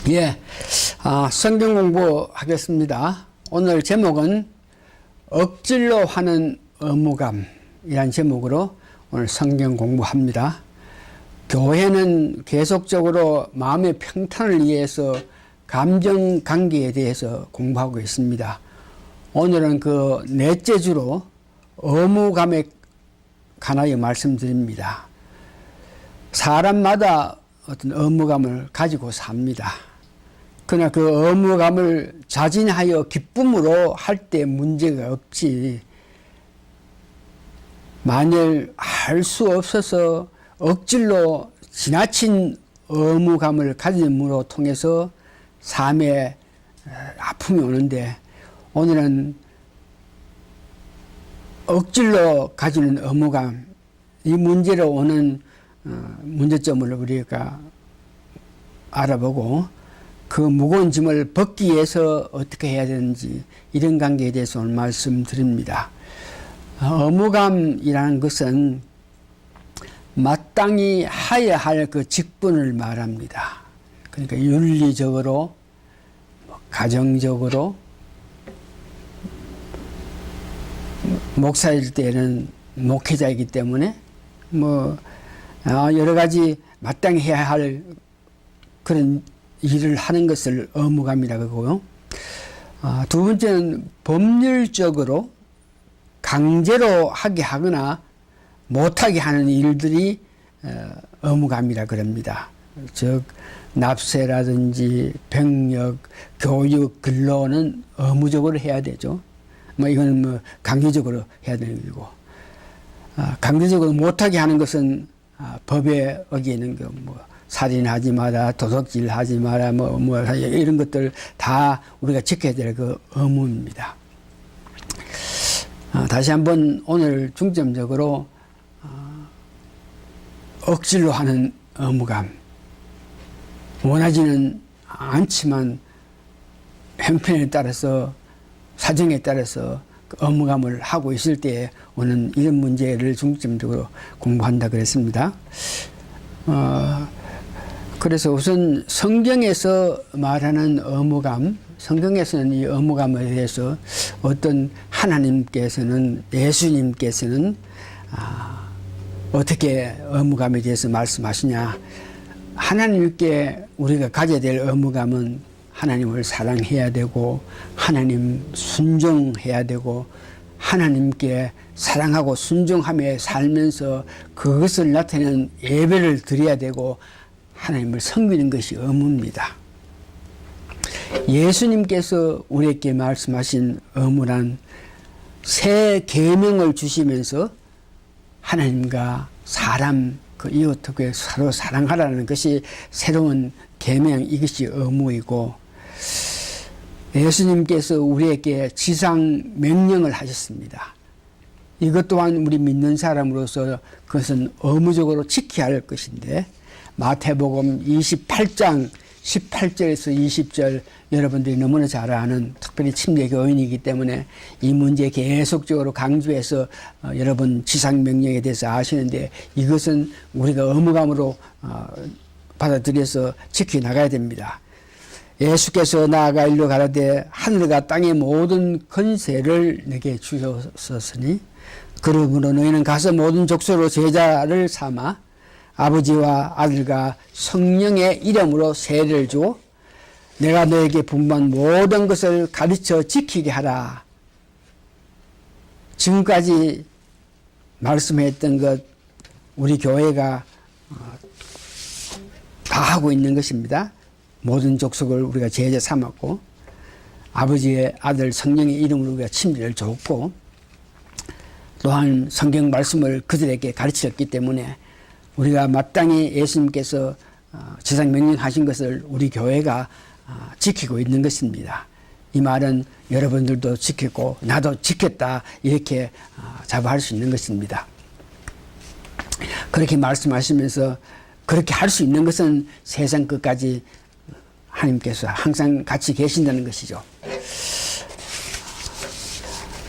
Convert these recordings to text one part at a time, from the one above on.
예, 성경 공부하겠습니다. 오늘 제목은 억질로 하는 의무감이란 제목으로 오늘 성경 공부합니다. 교회는 계속적으로 마음의 평탄을 위해서 감정 관계에 대해서 공부하고 있습니다. 오늘은 그 넷째 주로 의무감에 관하여 말씀드립니다. 사람마다 어떤 의무감을 가지고 삽니다. 그러나 그 의무감을 자진하여 기쁨으로 할 때 문제가 없지, 만일 할 수 없어서 억질로 지나친 의무감을 가짐으로 통해서 삶에 아픔이 오는데, 오늘은 억질로 가지는 의무감, 이 문제로 오는 문제점을 우리가 알아보고 그 무거운 짐을 벗기 위해서 어떻게 해야 되는지, 이런 관계에 대해서 오늘 말씀드립니다. 의무감이라는 것은 마땅히 해야 할 그 직분을 말합니다. 그러니까 윤리적으로, 가정적으로, 목사일 때는 목회자이기 때문에 여러 가지 마땅히 해야 할 그런 일을 하는 것을 의무감이라고 하고요. 두 번째는 법률적으로 강제로 하게 하거나 못하게 하는 일들이 의무감이라 그럽니다. 즉 납세라든지 병역, 교육, 근로는 의무적으로 해야 되죠. 이거는 강제적으로 해야 되는 일이고, 강제적으로 못하게 하는 것은 법에 어기는 살인하지 마라, 도둑질 하지 마라, 이런 것들 다 우리가 지켜야 될 그 의무입니다. 다시 한번 오늘 중점적으로 억지로 하는 의무감, 원하지는 않지만 형편에 따라서, 사정에 따라서 그 의무감을 하고 있을 때에 오는 이런 문제를 중점적으로 공부한다 그랬습니다. 그래서 우선 성경에서 말하는 의무감, 성경에서는 이 의무감에 대해서 어떤 하나님께서는, 예수님께서는 어떻게 의무감에 대해서 말씀하시냐. 하나님께 우리가 가져야 될 의무감은 하나님을 사랑해야 되고, 하나님 순종해야 되고, 하나님께 사랑하고 순종하며 살면서 그것을 나타내는 예배를 드려야 되고, 하나님을 섬기는 것이 의무입니다. 예수님께서 우리에게 말씀하신 의무란 새 계명을 주시면서 하나님과 사람, 그 이웃에게 서로 사랑하라는 것이 새로운 계명, 이것이 의무이고, 예수님께서 우리에게 지상 명령을 하셨습니다. 이것 또한 우리 믿는 사람으로서 그것은 의무적으로 지켜야 할 것인데, 마태복음 28장 18절에서 20절, 여러분들이 너무나 잘 아는, 특별히 침례교인이기 때문에 이 문제 계속적으로 강조해서 여러분 지상명령에 대해서 아시는데, 이것은 우리가 의무감으로 받아들여서 지켜나가야 됩니다. 예수께서 나아가 일러 가라되 하늘과 땅의 모든 권세를 내게 주셨으니 그러므로 너희는 가서 모든 족속으로 제자를 삼아 아버지와 아들과 성령의 이름으로 세례를 주어 내가 너에게 분부한 모든 것을 가르쳐 지키게 하라. 지금까지 말씀했던 것 우리 교회가 다 하고 있는 것입니다. 모든 족속을 우리가 제자 삼았고, 아버지의 아들 성령의 이름으로 우리가 침례를 줬고, 또한 성경 말씀을 그들에게 가르쳤기 때문에 우리가 마땅히 예수님께서 지상 명령하신 것을 우리 교회가 지키고 있는 것입니다. 이 말은 여러분들도 지켰고 나도 지켰다, 이렇게 자부할 수 있는 것입니다. 그렇게 말씀하시면서 그렇게 할 수 있는 것은 세상 끝까지 하나님께서 항상 같이 계신다는 것이죠.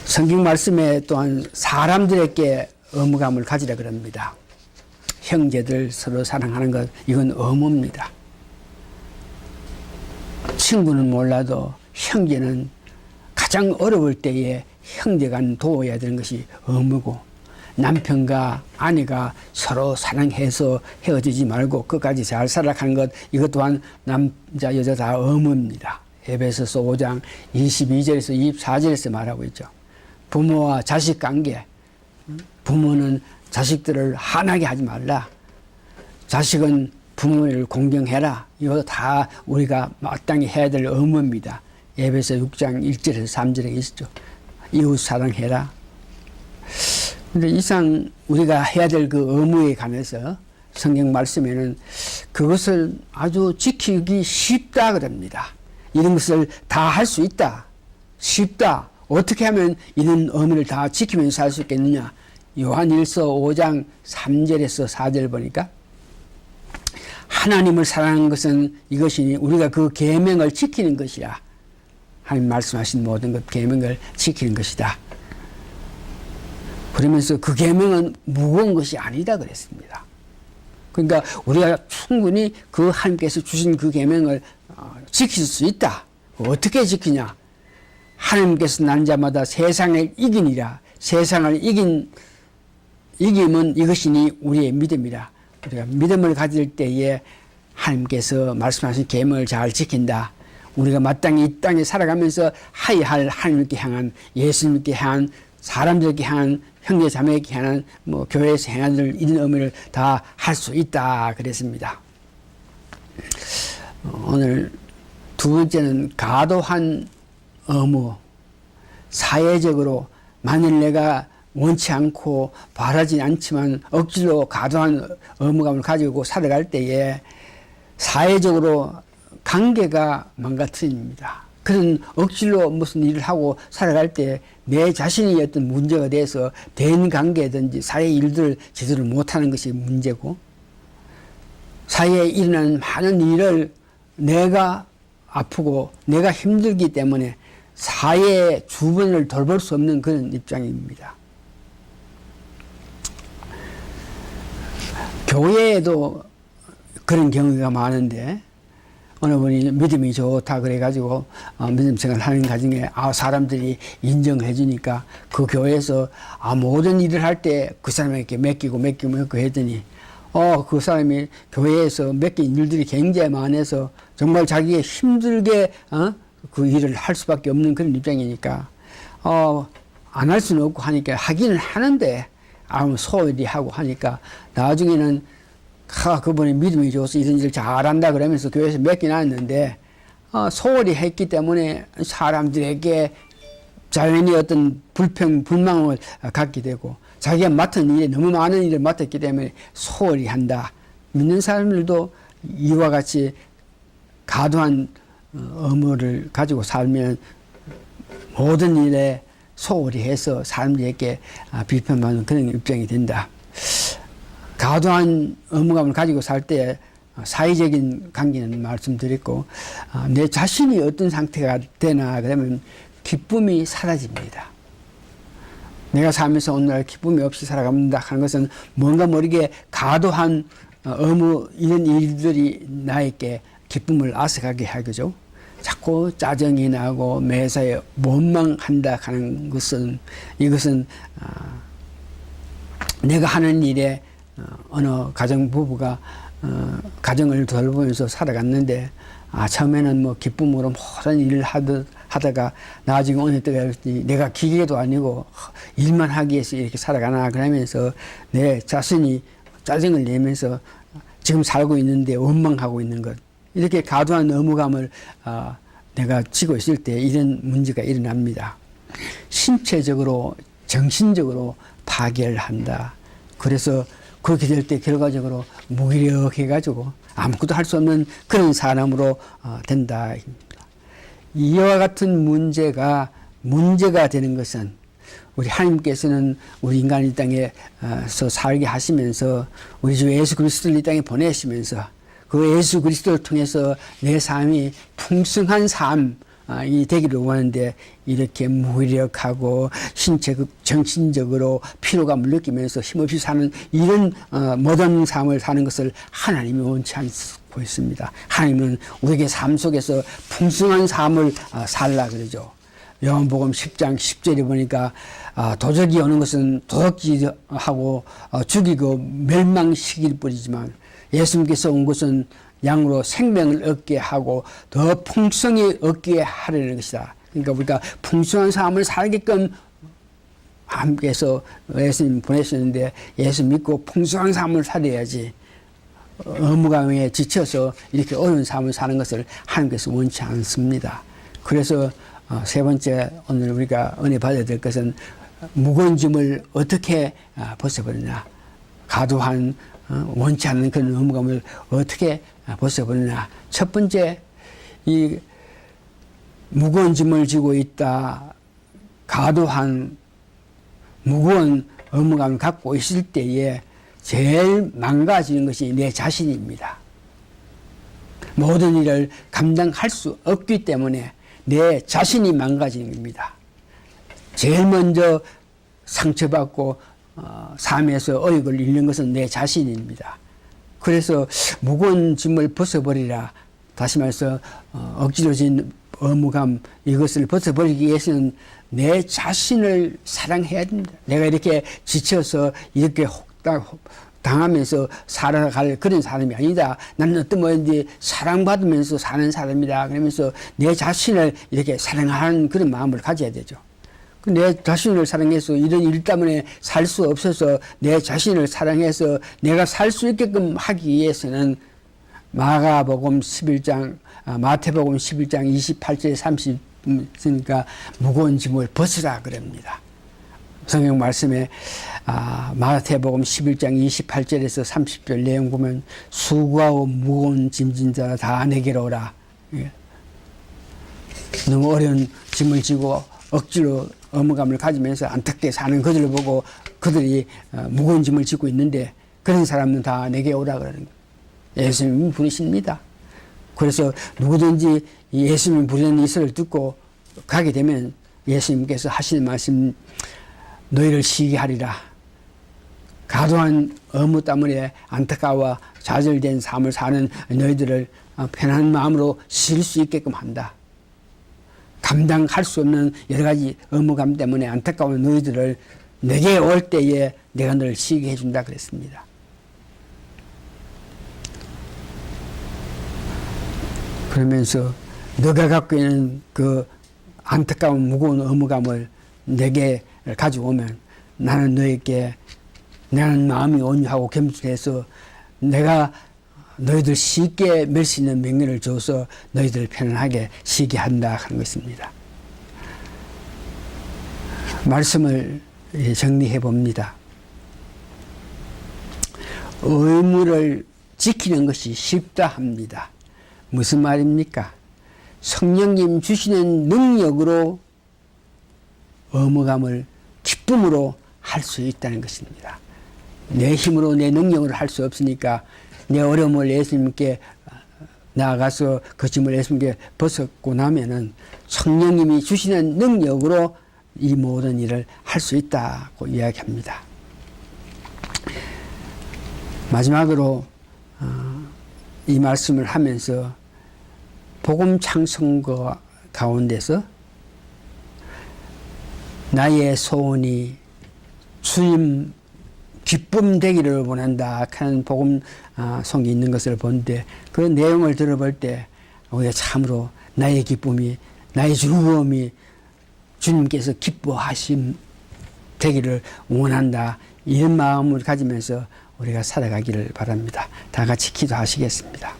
성경 말씀에 또한 사람들에게 의무감을 가지라 그럽니다. 형제들 서로 사랑하는 것, 이건 의무입니다. 친구는 몰라도 형제는 가장 어려울 때에 형제가 도와야 되는 것이 의무고, 남편과 아내가 서로 사랑해서 헤어지지 말고 끝까지 잘 살아가는 것, 이것 또한 남자 여자 다 의무입니다. 에베소서 5장 22절에서 24절에서 말하고 있죠. 부모와 자식 관계, 부모는 자식들을 한하게 하지 말라, 자식은 부모를 공경해라. 이거 다 우리가 마땅히 해야 될 의무입니다. 에베소 6장 1절에서 3절에 있죠. 이웃 사랑해라. 근데 이상 우리가 해야 될 그 의무에 관해서 성경 말씀에는 그것을 아주 지키기 쉽다 그럽니다. 이런 것을 다 할 수 있다. 쉽다. 어떻게 하면 이런 의무를 다 지키면서 살 수 있겠느냐. 요한일서 5장 3절에서 4절 보니까 하나님을 사랑하는 것은 이것이니 우리가 그 계명을 지키는 것이라. 하나님 말씀하신 모든 것 계명을 지키는 것이다. 그러면서 그 계명은 무거운 것이 아니다 그랬습니다. 그러니까 우리가 충분히 그 하나님께서 주신 그 계명을 지킬 수 있다. 어떻게 지키냐? 하나님께서 난 자마다 세상을 이기니라. 세상을 이김은 이것이니 우리의 믿음이라. 우리가 믿음을 가질 때에 하나님께서 말씀하신 계명을 잘 지킨다. 우리가 마땅히 이 땅에 살아가면서 하여야 할 하나님께 향한, 예수님께 향한, 사람들께 향한, 형제 자매에게 향한, 교회에서 행해야 될 이런 의미를 다 할 수 있다 그랬습니다. 오늘 두 번째는 과도한 의무. 사회적으로 만일 내가 원치 않고 바라지 않지만 억지로 과도한 의무감을 가지고 살아갈 때에 사회적으로 관계가 망가뜨립니다. 그런 억지로 무슨 일을 하고 살아갈 때 내 자신이 어떤 문제가 돼서 대인 관계든지 사회 일들을 제대로 못하는 것이 문제고, 사회에 일어나는 많은 일을 내가 아프고 내가 힘들기 때문에 사회의 주변을 돌볼 수 없는 그런 입장입니다. 교회에도 그런 경우가 많은데, 어느 분이 믿음이 좋다 그래가지고 믿음 생활하는 가정에 사람들이 인정해 주니까 그 교회에서 모든 일을 할 때 그 사람에게 맡기고 했더니 그 사람이 교회에서 맡긴 일들이 굉장히 많아서 정말 자기가 힘들게 그 일을 할 수밖에 없는 그런 입장이니까 안 할 수는 없고 하니까 하기는 하는데 소홀히 하고 하니까 나중에는 그분이 믿음이 좋아서 이런 일을 잘한다 그러면서 교회에서 맡겨놨는데 소홀히 했기 때문에 사람들에게 자연히 어떤 불망을 갖게 되고, 자기가 맡은 일에 너무 많은 일을 맡았기 때문에 소홀히 한다. 믿는 사람들도 이와 같이 과도한 의무를 가지고 살면 모든 일에 소홀히 해서 사람들에게 비판받는 그런 입장이 된다. 과도한 의무감을 가지고 살 때 사회적인 관계는 말씀드렸고, 내 자신이 어떤 상태가 되나 그러면 기쁨이 사라집니다. 내가 살면서 오늘 기쁨이 없이 살아갑니다 하는 것은 뭔가 모르게 과도한 의무 이런 일들이 나에게 기쁨을 앗아가게 하죠. 자꾸 짜증이 나고 매사에 원망한다 하는 것은, 이것은 내가 하는 일에 어느 가정 부부가 가정을 돌보면서 살아갔는데 처음에는 기쁨으로 모든 일을 하다가 나중에 어느 때가 내가 기계도 아니고 일만 하기 위해서 이렇게 살아가나 그러면서 내 자신이 짜증을 내면서 지금 살고 있는데 원망하고 있는 것, 이렇게 과도한 의무감을 내가 지고 있을 때 이런 문제가 일어납니다. 신체적으로 정신적으로 파괴를 한다. 그래서 그렇게 될 때 결과적으로 무기력해가지고 아무것도 할 수 없는 그런 사람으로 된다. 이와 같은 문제가 되는 것은 우리 하나님께서는 우리 인간 이 땅에서 살게 하시면서 우리 주 예수 그리스도를 이 땅에 보내시면서 그 예수 그리스도를 통해서 내 삶이 풍성한 삶, 이 되기를 원하는데 이렇게 무기력하고 정신적으로 피로감을 느끼면서 힘없이 사는 이런 모든 삶을 사는 것을 하나님이 원치 않고 있습니다. 하나님은 우리에게 삶 속에서 풍성한 삶을 살라 그러죠. 요한복음 10장 10절에 보니까 도적이 오는 것은 도둑질하고 죽이고 멸망시킬 뿐이지만 예수님께서 온 것은 양으로 생명을 얻게 하고 더 풍성히 얻게 하려는 것이다. 그러니까 우리가 풍성한 삶을 살게끔 하나님께서 예수님 보내셨는데 예수 믿고 풍성한 삶을 살아야지 업무감에 지쳐서 이렇게 어려운 삶을 사는 것을 하나님께서 원치 않습니다. 그래서 세 번째 오늘 우리가 은혜 받아야 될 것은 무거운 짐을 어떻게 벗어버리냐. 과도한 원치 않는 그런 업무감을 어떻게 벗어버리냐. 첫 번째, 이 무거운 짐을 지고 있다. 과도한 무거운 업무감을 갖고 있을 때에 제일 망가지는 것이 내 자신입니다. 모든 일을 감당할 수 없기 때문에 내 자신이 망가지는 겁니다. 제일 먼저 상처받고 삶에서 어익을 잃는 것은 내 자신입니다. 그래서 무거운 짐을 벗어버리라. 다시 말해서 억지로 진 업무감 이것을 벗어버리기 위해서는 내 자신을 사랑해야 됩니다. 내가 이렇게 지쳐서 이렇게 당하면서 살아갈 그런 사람이 아니다. 나는 어떤 뭐인지 사랑받으면서 사는 사람이다. 그러면서 내 자신을 이렇게 사랑하는 그런 마음을 가져야 되죠. 내 자신을 사랑해서 이런 일 때문에 살 수 없어서 내 자신을 사랑해서 내가 살 수 있게끔 하기 위해서는 마태복음 11장 28절에 30 있으니까 무거운 짐을 벗으라 그럽니다. 성경 말씀에 마태복음 11장 28절에서 30절 내용 보면 수고하고 무거운 짐진 자라 다 내게로 오라. 너무 어려운 짐을 지고 억지로 업무감을 가지면서 안타깝게 사는 그들을 보고 그들이 무거운 짐을 지고 있는데 그런 사람은 다 내게 오라 그러는 거예요. 예수님이 부르십니다. 그래서 누구든지 예수님이 부르는 이 소리를 듣고 가게 되면 예수님께서 하시는 말씀 너희를 쉬게 하리라. 과도한 업무 때문에 안타까워 좌절된 삶을 사는 너희들을 편안한 마음으로 쉴 수 있게끔 한다. 감당할 수 없는 여러 가지 업무감 때문에 안타까운 너희들을 내게 올 때에 내가 너를 쉬게 해준다 그랬습니다. 그러면서 너가 갖고 있는 그 안타까운 무거운 업무감을 내게 가지고 오면 나는 너에게 나는 마음이 온유하고 겸손해서 내가 너희들 쉽게 맬 수 있는 명령을 줘서 너희들 편안하게 쉬게 한다 하는 것입니다. 말씀을 정리해 봅니다. 의무를 지키는 것이 쉽다 합니다. 무슨 말입니까? 성령님 주시는 능력으로 의무감을 기쁨으로 할 수 있다는 것입니다. 내 힘으로 내 능력으로 할 수 없으니까 내 어려움을 예수님께 나아가서 그 짐을 예수님께 벗었고 나면은 성령님이 주시는 능력으로 이 모든 일을 할 수 있다고 이야기합니다. 마지막으로 이 말씀을 하면서 복음 창송거 가운데서 나의 소원이 주님 기쁨 되기를 원한다 하는 복음 송이 있는 것을 보는데 그 내용을 들어볼 때 우리가 참으로 나의 기쁨이 나의 즐거움이 주님께서 기뻐하심 되기를 원한다 이런 마음을 가지면서 우리가 살아가기를 바랍니다. 다 같이 기도하시겠습니다.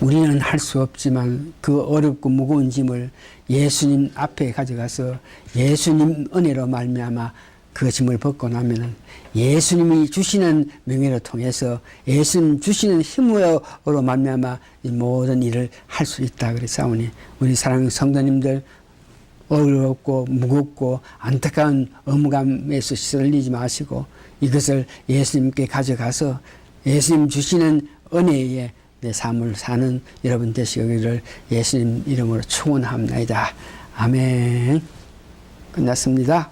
우리는 할 수 없지만 그 어렵고 무거운 짐을 예수님 앞에 가져가서 예수님 은혜로 말미암아 그 짐을 벗고 나면은 예수님이 주시는 명예를 통해서 예수님 주시는 힘으로 말미암아 이 모든 일을 할 수 있다 그랬사오니 우리 사랑하는 성도님들 어렵고 무겁고 안타까운 업무감에서 시설리지 마시고 이것을 예수님께 가져가서 예수님 주시는 은혜에 내 삶을 사는 여러분 되시기를 예수님 이름으로 축원합니다. 아멘. 끝났습니다.